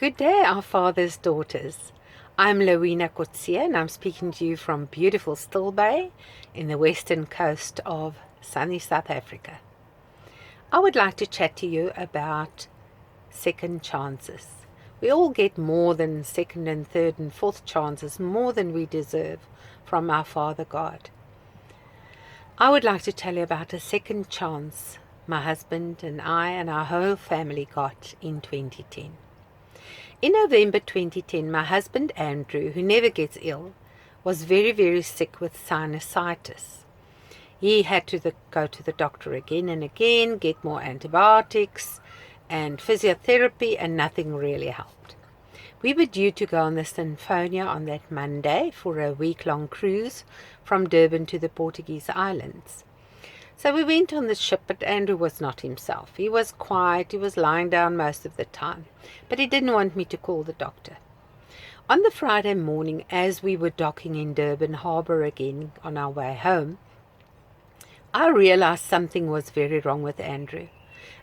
Good day, our father's daughters. I'm Lowena Kotsia and I'm speaking to you from beautiful Still Bay in the western coast of sunny South Africa. I would like to chat to you about second chances. We all get more than second and third and fourth chances, more than we deserve from our Father God. I would like to tell you about a second chance my husband and I and our whole family got in 2010. In November 2010, my husband Andrew, who never gets ill, was very, very sick with sinusitis. He had to go to the doctor again and again, get more antibiotics and physiotherapy, and nothing really helped. We were due to go on the Sinfonia on that Monday for a week-long cruise from Durban to the Portuguese islands. So we went on the ship, but Andrew was not himself. He was quiet, he was lying down most of the time, but he didn't want me to call the doctor. On the Friday morning, as we were docking in Durban Harbour again on our way home, I realized something was very wrong with Andrew.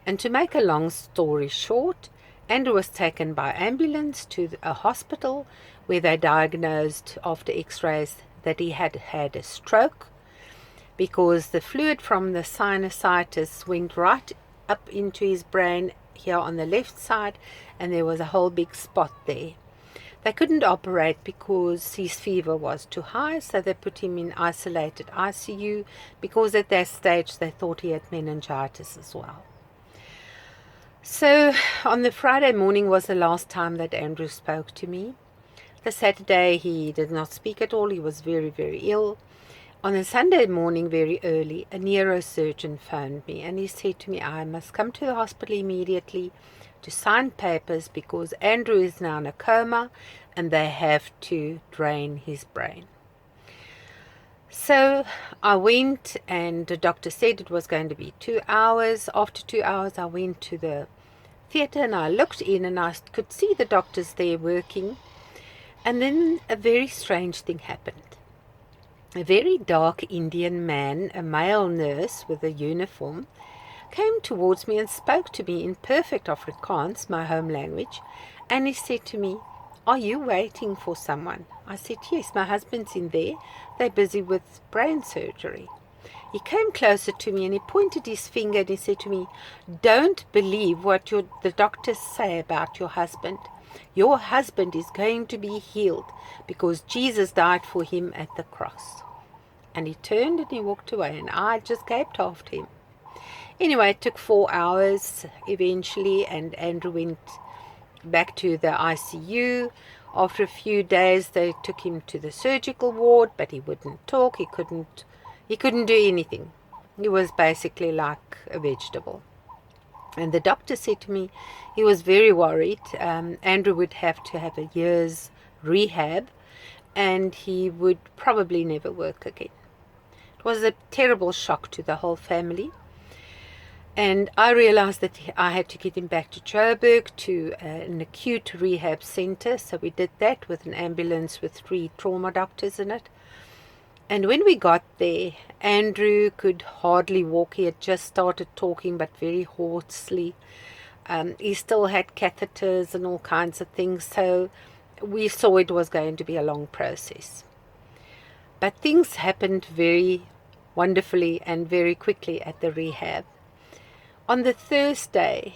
And to make a long story short, Andrew was taken by ambulance to a hospital where they diagnosed after x-rays that he had had a stroke, because the fluid from the sinusitis went right up into his brain here on the left side, and there was a whole big spot there. They couldn't operate because his fever was too high, so they put him in isolated ICU because at that stage they thought he had meningitis as well. So on the Friday morning was the last time that Andrew spoke to me. The Saturday he did not speak at all. He was very, very ill. On a Sunday morning, very early, a neurosurgeon phoned me and he said to me, I must come to the hospital immediately to sign papers because Andrew is now in a coma and they have to drain his brain. So I went, and the doctor said it was going to be 2 hours. After 2 hours, I went to the theatre and I looked in and I could see the doctors there working. And then a very strange thing happened. A very dark Indian man, a male nurse with a uniform, came towards me and spoke to me in perfect Afrikaans, my home language, and he said to me, "Are you waiting for someone?" I said, "Yes, my husband's in there. They're busy with brain surgery." He came closer to me and he pointed his finger and he said to me, "Don't believe what the doctors say about your husband. Your husband is going to be healed because Jesus died for him at the cross." And he turned and he walked away, and I just gaped after him. Anyway, it took 4 hours eventually, and Andrew went back to the ICU. After a few days, they took him to the surgical ward, but he wouldn't talk. He couldn't do anything. He was basically like a vegetable. And the doctor said to me he was very worried. Andrew would have to have a year's rehab, and he would probably never work again. It was a terrible shock to the whole family. And I realized that I had to get him back to Joburg to an acute rehab center. So we did that with an ambulance with 3 trauma doctors in it. And when we got there, Andrew could hardly walk. He had just started talking, but very hoarsely. He still had catheters and all kinds of things. So we saw it was going to be a long process. But things happened very wonderfully and very quickly at the rehab. On the Thursday,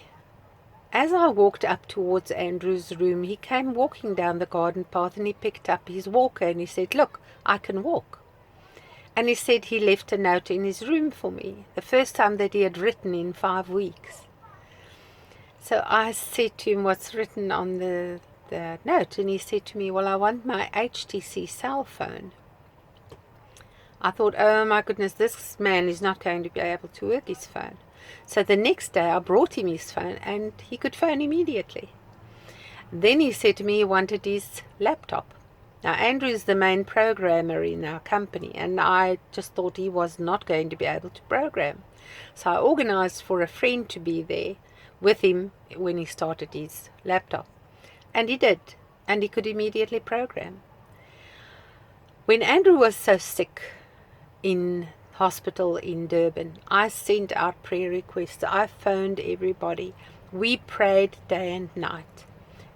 as I walked up towards Andrew's room, he came walking down the garden path and he picked up his walker and he said, "Look, I can walk." And he said he left a note in his room for me, the first time that he had written in 5 weeks. So I said to him, "What's written on the note?" And he said to me, "Well, I want my HTC cell phone." I thought, oh my goodness, this man is not going to be able to work his phone. So the next day I brought him his phone and he could phone immediately. Then he said to me he wanted his laptop. Now Andrew is the main programmer in our company, and I just thought he was not going to be able to program. So I organized for a friend to be there with him when he started his laptop. And he did, and he could immediately program. When Andrew was so sick in hospital in Durban, I sent out prayer requests. I phoned everybody. We prayed day and night.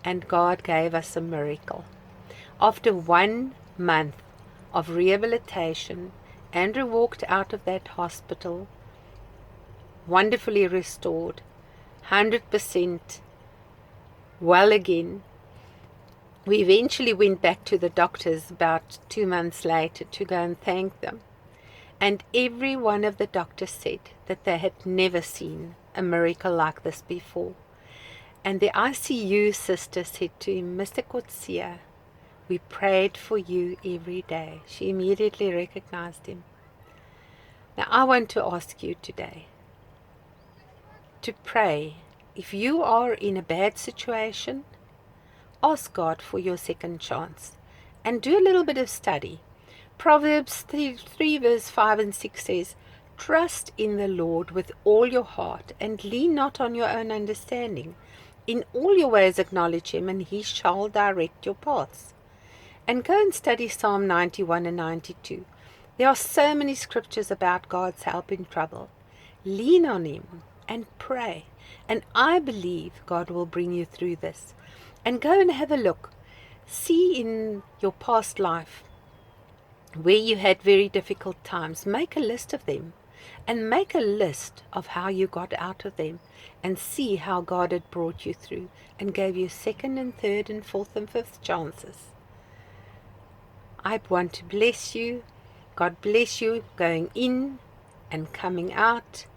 and God gave us a miracle. After 1 month of rehabilitation, Andrew walked out of that hospital wonderfully restored, 100% well again. We eventually went back to the doctors about 2 months later to go and thank them. And every one of the doctors said that they had never seen a miracle like this before. And the ICU sister said to him, "Mr. Kotsia, we prayed for you every day." She immediately recognized him. Now I want to ask you today to pray. If you are in a bad situation, ask God for your second chance and do a little bit of study. Proverbs 3 verse 5 and 6 says, "Trust in the Lord with all your heart and lean not on your own understanding. In all your ways acknowledge him, and he shall direct your paths." And go and study Psalm 91 and 92. There are so many scriptures about God's help in trouble. Lean on him and pray. And I believe God will bring you through this. And go and have a look. See in your past life where you had very difficult times. Make a list of them. And make a list of how you got out of them. And see how God had brought you through. And gave you second and third and fourth and fifth chances. I want to bless you. God bless you going in and coming out.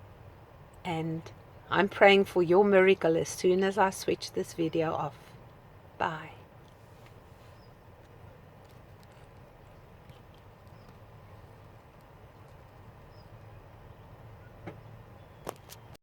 And I'm praying for your miracle as soon as I switch this video off. Bye.